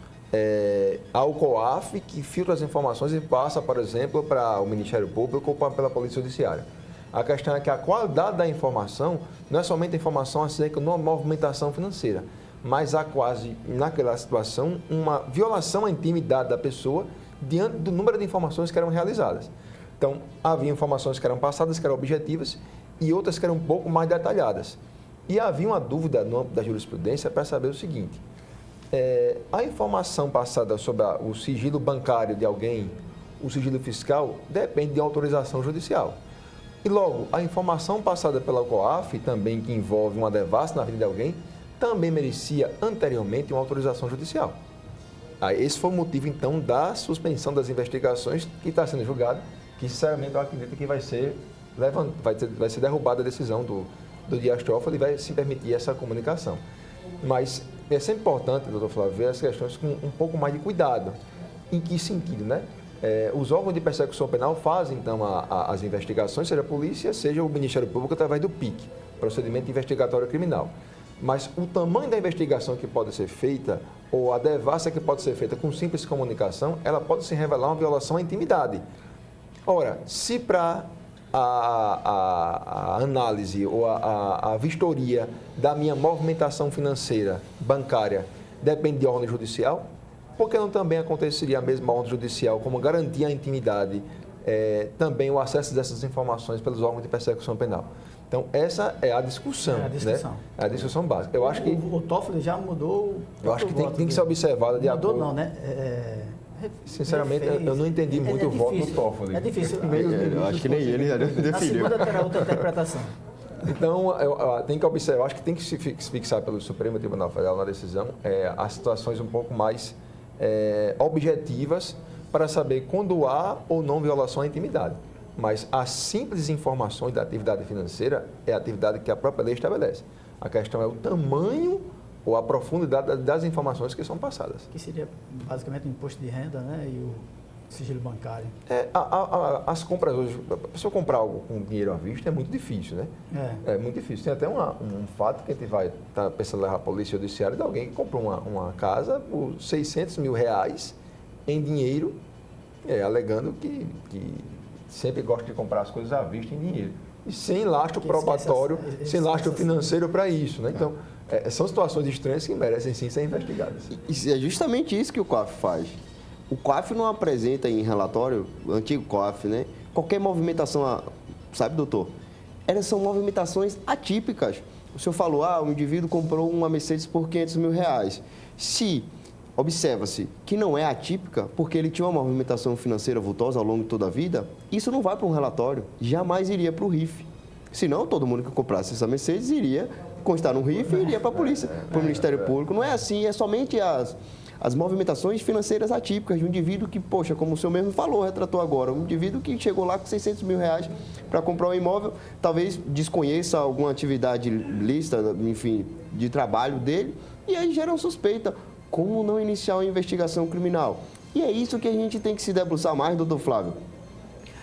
ao COAF, que filtra as informações e passa, por exemplo, para o Ministério Público ou pela Polícia Judiciária. A questão é que a qualidade da informação não é somente a informação acerca de uma movimentação financeira, mas há quase, naquela situação, uma violação à intimidade da pessoa diante do número de informações que eram realizadas. Então, havia informações que eram passadas, que eram objetivas, e outras que eram um pouco mais detalhadas. E havia uma dúvida no âmbito da jurisprudência para saber o seguinte: a informação passada sobre o sigilo bancário de alguém, o sigilo fiscal, depende de autorização judicial. E logo, a informação passada pela COAF, também que envolve uma devassa na vida de alguém, também merecia anteriormente uma autorização judicial. Esse foi o motivo, então, da suspensão das investigações que está sendo julgada, que, sinceramente, eu acredito que vai ser derrubada a decisão do Dias Toffoli e vai se permitir essa comunicação. Mas é sempre importante, doutor Flávio, ver as questões com um pouco mais de cuidado. Em que sentido, né? Os órgãos de persecução penal fazem, então, as investigações, seja a polícia, seja o Ministério Público, através do PIC, Procedimento Investigatório Criminal. Mas o tamanho da investigação que pode ser feita, ou a devassa que pode ser feita com simples comunicação, ela pode se revelar uma violação à intimidade. Ora, se para a análise ou a vistoria da minha movimentação financeira, bancária, depende de ordem judicial, por que não também aconteceria a mesma ordem judicial como garantia à intimidade, também o acesso dessas informações pelos órgãos de persecução penal? Então, essa é a discussão. Né? É a discussão básica. Eu acho que o Toffoli já mudou. Eu acho que tem que ser observada de acordo. Mudou não, né? Sinceramente, eu não entendi muito o voto do Toffoli. É difícil. Eu acho que nem ele já definiu. Na segunda terá outra interpretação. Então, tem que observar, eu acho que tem que se fixar pelo Supremo Tribunal Federal na decisão as situações um pouco mais objetivas para saber quando há ou não violação à intimidade. Mas as simples informações da atividade financeira é a atividade que a própria lei estabelece. A questão é o tamanho ou a profundidade das informações que são passadas. Que seria basicamente o imposto de renda, né, e o sigilo bancário. As compras hoje, a pessoa comprar algo com dinheiro à vista é muito difícil, né? É muito difícil. Tem até um fato que a gente vai estar pensando em levar a polícia judiciária de alguém que comprou uma casa por 600 mil reais em dinheiro, alegando que sempre gosta de comprar as coisas à vista em dinheiro. E sem lastro probatório, sem lastro financeiro para isso, né? Então, são situações estranhas que merecem sim ser investigadas. E é justamente isso que o COAF faz. O COAF não apresenta em relatório, o antigo COAF, né? Qualquer movimentação, sabe, doutor? Elas são movimentações atípicas. O senhor falou, o indivíduo comprou uma Mercedes por 500 mil reais. Se observa-se que não é atípica, porque ele tinha uma movimentação financeira vultosa ao longo de toda a vida, isso não vai para um relatório, jamais iria para o RIF. Senão, todo mundo que comprasse essa Mercedes iria constar no RIF e iria para a polícia, para o Ministério Público. Não é assim, é somente as movimentações financeiras atípicas de um indivíduo que, poxa, como o senhor mesmo falou, retratou agora, um indivíduo que chegou lá com 600 mil reais para comprar um imóvel, talvez desconheça alguma atividade lícita, enfim, de trabalho dele, e aí gera uma suspeita. Como não iniciar uma investigação criminal? E é isso que a gente tem que se debruçar mais, doutor Flávio.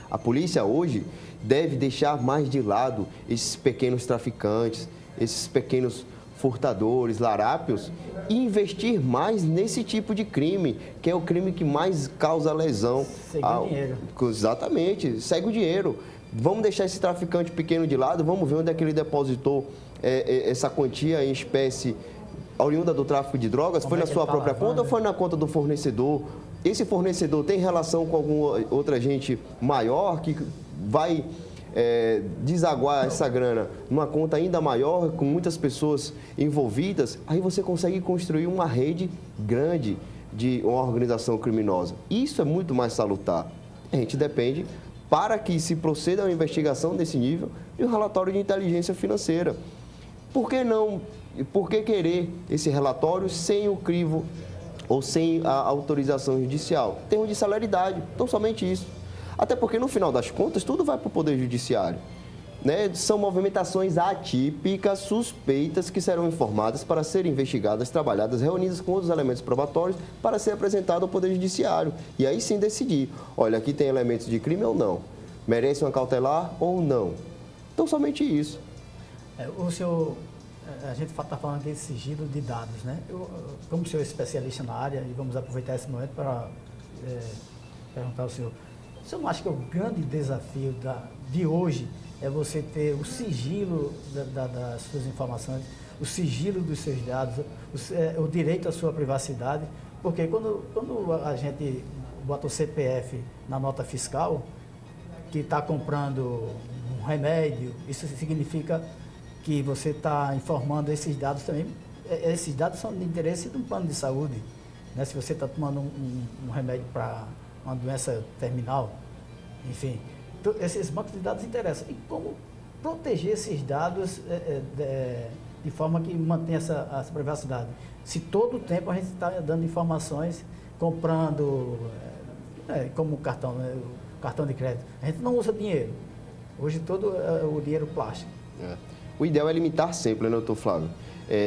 A polícia hoje deve deixar mais de lado esses pequenos traficantes, esses pequenos furtadores, larápios, e investir mais nesse tipo de crime, que é o crime que mais causa lesão. Segue o dinheiro. Exatamente, segue o dinheiro. Vamos deixar esse traficante pequeno de lado, vamos ver onde é que ele depositou essa quantia em espécie oriunda do tráfico de drogas. Foi na sua própria conta ou foi na conta do fornecedor? Esse fornecedor tem relação com algum outro agente maior que vai desaguar essa grana numa conta ainda maior, com muitas pessoas envolvidas? Aí você consegue construir uma rede grande de uma organização criminosa. Isso é muito mais salutar. A gente depende, para que se proceda a uma investigação desse nível, de um relatório de inteligência financeira. Por que não? Por que querer esse relatório sem o crivo ou sem a autorização judicial? Termo de celeridade, então somente isso. Até porque, no final das contas, tudo vai para o Poder Judiciário. Né? São movimentações atípicas, suspeitas, que serão informadas para serem investigadas, trabalhadas, reunidas com outros elementos probatórios para ser apresentado ao Poder Judiciário. E aí sim decidir, olha, aqui tem elementos de crime ou não, merece uma cautelar ou não. Então, somente isso. O senhor, a gente está falando aqui de sigilo de dados, né? Como o senhor é especialista na área, e vamos aproveitar esse momento para perguntar ao senhor, o senhor não acha que o grande desafio de hoje é você ter o sigilo das suas informações, o sigilo dos seus dados, o direito à sua privacidade? Porque quando a gente bota o CPF na nota fiscal, que está comprando um remédio, isso significa que você está informando esses dados também. Esses dados são de interesse de um plano de saúde, né? Se você está tomando um remédio para uma doença terminal, enfim. Então, esses bancos de dados interessam. E como proteger esses dados de forma que mantenha essa privacidade? Se todo o tempo a gente está dando informações, comprando, como cartão, né, o cartão de crédito. A gente não usa dinheiro. Hoje todo o dinheiro plástico. O ideal é limitar sempre, né, doutor Flávio?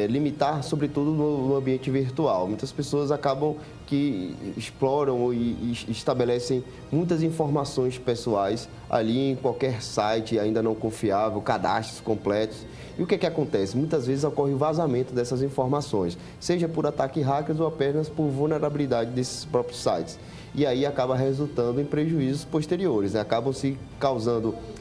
Limitar, sobretudo, no ambiente virtual. Muitas pessoas acabam que exploram e estabelecem muitas informações pessoais ali em qualquer site ainda não confiável, cadastros completos. E o que acontece? Muitas vezes ocorre o vazamento dessas informações, seja por ataque hackers ou apenas por vulnerabilidade desses próprios sites. E aí acaba resultando em prejuízos posteriores, né? Acabam se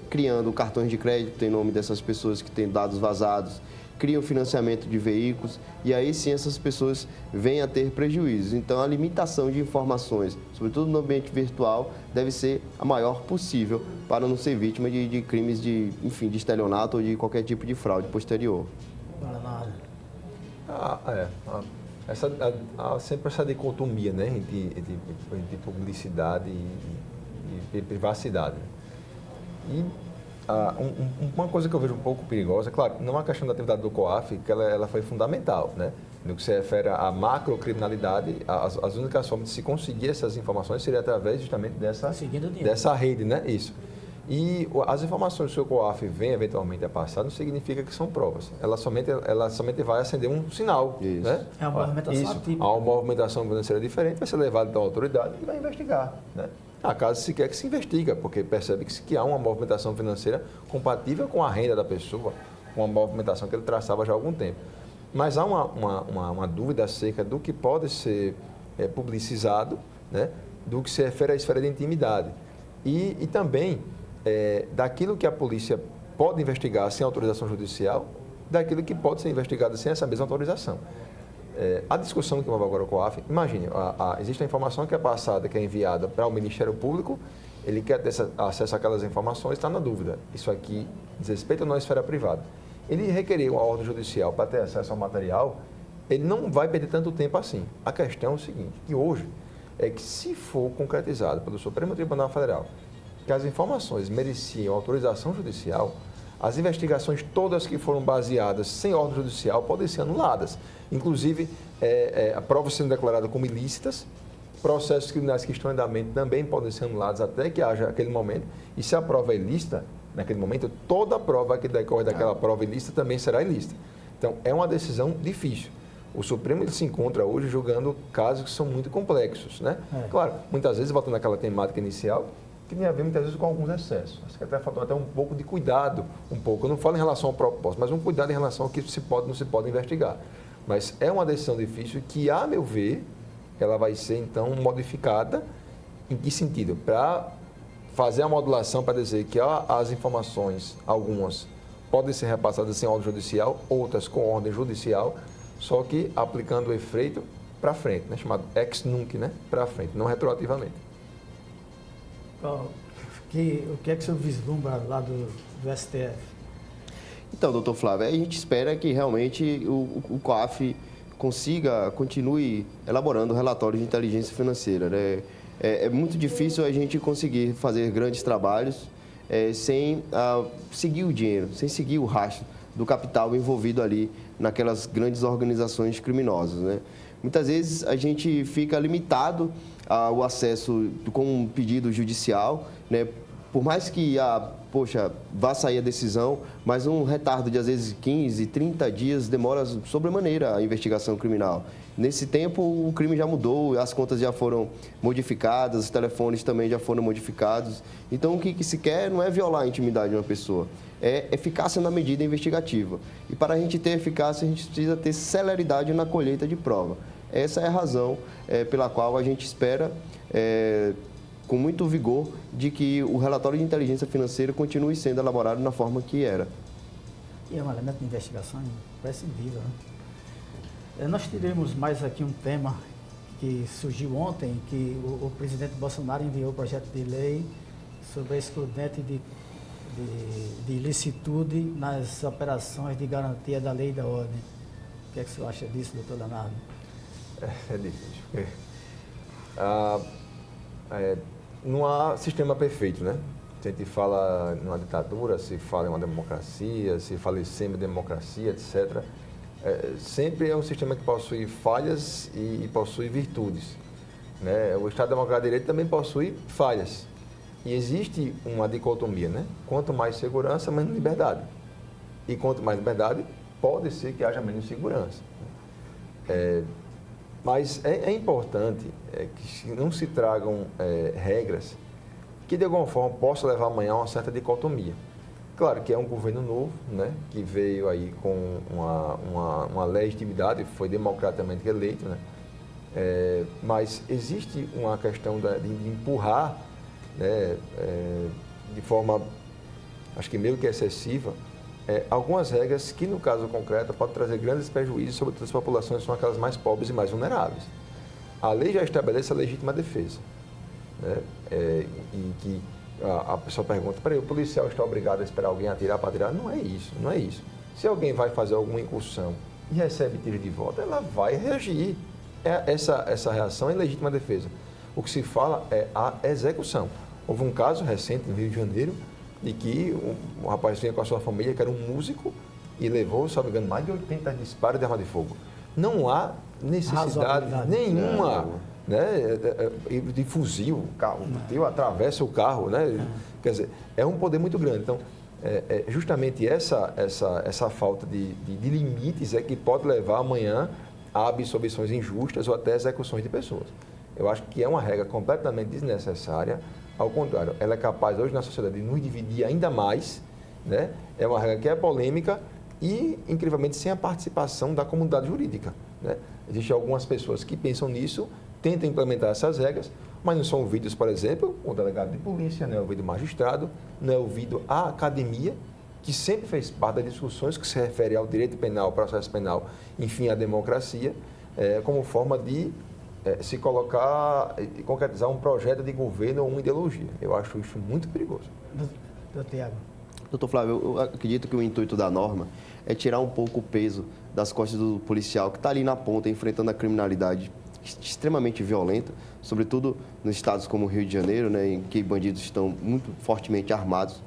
criando cartões de crédito em nome dessas pessoas que têm dados vazados, criam financiamento de veículos e aí sim essas pessoas vêm a ter prejuízos. Então a limitação de informações, sobretudo no ambiente virtual, deve ser a maior possível para não ser vítima de crimes de estelionato ou de qualquer tipo de fraude posterior. Sempre essa dicotomia, né, entre publicidade e privacidade. E uma coisa que eu vejo um pouco perigosa, claro, não é a questão da atividade do COAF, que ela foi fundamental, né? No que se refere à macrocriminalidade, as únicas formas de se conseguir essas informações seria através justamente dessa rede, né? Isso. E as informações que o COAF vem eventualmente a passar não significa que são provas. Ela somente vai acender um sinal. Isso. Né? É uma movimentação atípica. Há uma movimentação financeira diferente, vai ser levada então à autoridade e vai investigar. Né? Há casos sequer que se investiga, porque percebe que há uma movimentação financeira compatível com a renda da pessoa, com a movimentação que ele traçava já há algum tempo. Mas há uma dúvida acerca do que pode ser publicizado, né? Do que se refere à esfera de intimidade. E também daquilo que a polícia pode investigar sem autorização judicial, daquilo que pode ser investigado sem essa mesma autorização. A discussão que envolve agora o COAF, imagine, existe a informação que é passada, que é enviada para o Ministério Público, ele quer ter acesso àquelas informações, está na dúvida. Isso aqui diz respeito ou não à esfera privada. Ele requerer uma ordem judicial para ter acesso ao material, ele não vai perder tanto tempo assim. A questão é o seguinte, que hoje é que se for concretizado pelo Supremo Tribunal Federal que as informações mereciam autorização judicial, as investigações todas que foram baseadas sem ordem judicial podem ser anuladas. Inclusive, a prova sendo declarada como ilícitas, processos criminais que estão em andamento também podem ser anulados até que haja aquele momento. E se a prova é ilícita, naquele momento, toda a prova que decorre daquela prova ilícita também será ilícita. Então, é uma decisão difícil. O Supremo ele se encontra hoje julgando casos que são muito complexos, né? Claro, muitas vezes, voltando àquela temática inicial, que tem a ver muitas vezes com alguns excessos. A Secretaria faltou até um pouco de cuidado, eu não falo em relação ao propósito, mas um cuidado em relação ao que se pode não se pode investigar. Mas é uma decisão difícil que, a meu ver, ela vai ser, então, modificada. Em que sentido? Para fazer a modulação para dizer que as informações, algumas, podem ser repassadas sem ordem judicial, outras com ordem judicial, só que aplicando o efeito para frente, né? Chamado ex nunc, né? Para frente, não retroativamente. O que é que o senhor vislumbra lá do STF? Então, doutor Flávio, a gente espera que realmente o COAF continue elaborando relatórios de inteligência financeira, né? É muito difícil a gente conseguir fazer grandes trabalhos sem seguir o dinheiro, sem seguir o rastro do capital envolvido ali naquelas grandes organizações criminosas, né? Muitas vezes a gente fica limitado ao acesso com um pedido judicial, né? Por mais que vá sair a decisão, mas um retardo de às vezes 15, 30 dias demora sobremaneira a investigação criminal. Nesse tempo, o crime já mudou, as contas já foram modificadas, os telefones também já foram modificados. Então, o que se quer não é violar a intimidade de uma pessoa, é eficácia na medida investigativa. E para a gente ter eficácia, a gente precisa ter celeridade na colheita de prova. Essa é a razão pela qual a gente espera, com muito vigor, de que o relatório de inteligência financeira continue sendo elaborado na forma que era. E é um elemento de investigação imprescindível, né? Nós teremos mais aqui um tema que surgiu ontem, que o presidente Bolsonaro enviou o projeto de lei sobre a excludente de ilicitude nas operações de garantia da lei e da ordem. O que é que o senhor acha disso, doutor Leonardo? É difícil, porque não há sistema perfeito, né? Se a gente fala numa ditadura, se fala em uma democracia, se fala em semi-democracia, etc., sempre é um sistema que possui falhas e possui virtudes, né? O Estado Democrático de Direito também possui falhas. E existe uma dicotomia, né? Quanto mais segurança, menos liberdade. E quanto mais liberdade, pode ser que haja menos segurança. Mas é importante que não se tragam regras que, de alguma forma, possam levar amanhã a uma certa dicotomia. Claro que é um governo novo, né, que veio aí com uma legitimidade, foi democraticamente eleito, né, mas existe uma questão de empurrar, né, de forma, acho que meio que excessiva, algumas regras que, no caso concreto, podem trazer grandes prejuízos, sobretudo as populações que são aquelas mais pobres e mais vulneráveis. A lei já estabelece a legítima defesa, né, e que a pessoa pergunta, peraí, o policial está obrigado a esperar alguém atirar para atirar? Não é isso, não é isso. Se alguém vai fazer alguma incursão e recebe tiro de volta, ela vai reagir. Essa reação é legítima defesa. O que se fala é a execução. Houve um caso recente no Rio de Janeiro de que um rapaz vinha com a sua família, que era um músico, e levou, se não me engano, mais de 80 disparos de arma de fogo. Não há necessidade nenhuma, né, de fuzil, o carro atravessa o carro, né? Quer dizer, é um poder muito grande. Então, justamente essa falta de limites é que pode levar amanhã a absolvições injustas ou até execuções de pessoas. Eu acho que é uma regra completamente desnecessária. Ao contrário, ela é capaz hoje na sociedade de nos dividir ainda mais, né? É uma regra que é polêmica e, incrivelmente, sem a participação da comunidade jurídica, né? Existem algumas pessoas que pensam nisso, tentam implementar essas regras, mas não são ouvidos, por exemplo, o delegado de polícia, não é ouvido o magistrado, não é ouvido a academia, que sempre fez parte das discussões que se referem ao direito penal, ao processo penal, enfim, à democracia, como forma de se colocar e concretizar um projeto de governo ou uma ideologia. Eu acho isso muito perigoso. Doutor Tiago. Doutor Flávio, eu acredito que o intuito da norma é tirar um pouco o peso das costas do policial que está ali na ponta, enfrentando a criminalidade extremamente violenta, sobretudo nos estados como o Rio de Janeiro, né, em que bandidos estão muito fortemente armados,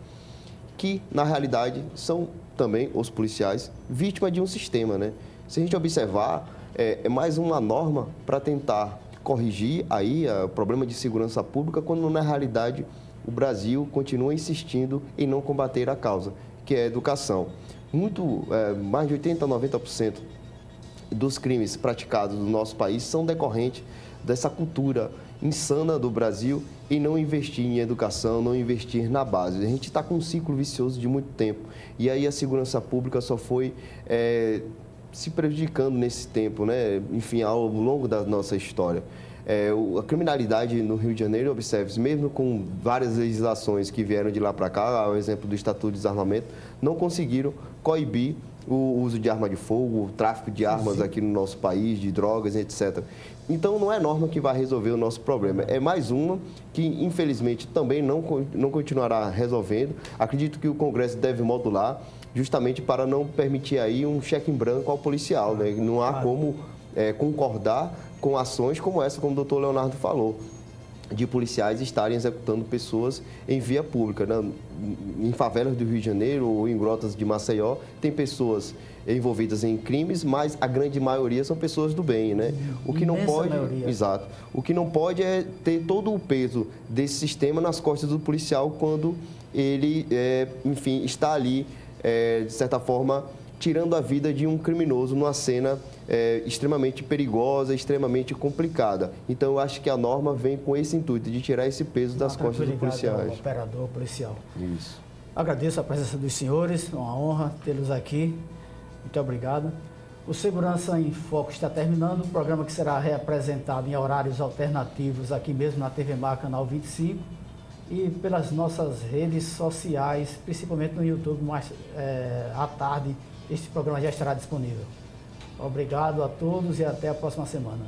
que, na realidade, são também, os policiais, vítimas de um sistema, né? Se a gente observar, é mais uma norma para tentar corrigir aí o problema de segurança pública, quando, na realidade, o Brasil continua insistindo em não combater a causa, que é a educação. Mais de 80% a 90% dos crimes praticados no nosso país são decorrentes dessa cultura insana do Brasil em não investir em educação, não investir na base. A gente está com um ciclo vicioso de muito tempo e aí a segurança pública só foi se prejudicando nesse tempo, né? Enfim, ao longo da nossa história. A criminalidade no Rio de Janeiro, observe-se, mesmo com várias legislações que vieram de lá para cá, ao exemplo do Estatuto de Desarmamento, não conseguiram coibir o uso de arma de fogo, o tráfico de armas aqui no nosso país, de drogas, etc. Então, não é norma que vai resolver o nosso problema. É mais uma que, infelizmente, também não continuará resolvendo. Acredito que o Congresso deve modular, justamente para não permitir aí um cheque em branco ao policial, né? Não há como concordar com ações como essa, como o doutor Leonardo falou, de policiais estarem executando pessoas em via pública, né? Em favelas do Rio de Janeiro ou em grotas de Maceió, tem pessoas envolvidas em crimes, mas a grande maioria são pessoas do bem, né? O que não pode, exato. O que não pode é ter todo o peso desse sistema nas costas do policial quando ele, enfim, está ali, de certa forma, tirando a vida de um criminoso numa cena extremamente perigosa, extremamente complicada. Então, eu acho que a norma vem com esse intuito de tirar esse peso das costas dos policiais. Operador policial. Isso. Agradeço a presença dos senhores, é uma honra tê-los aqui. Muito obrigado. O Segurança em Foco está terminando, o programa que será reapresentado em horários alternativos aqui mesmo na TV Mar, canal 25, e pelas nossas redes sociais, principalmente no YouTube, mais à tarde, este programa já estará disponível. Obrigado a todos e até a próxima semana.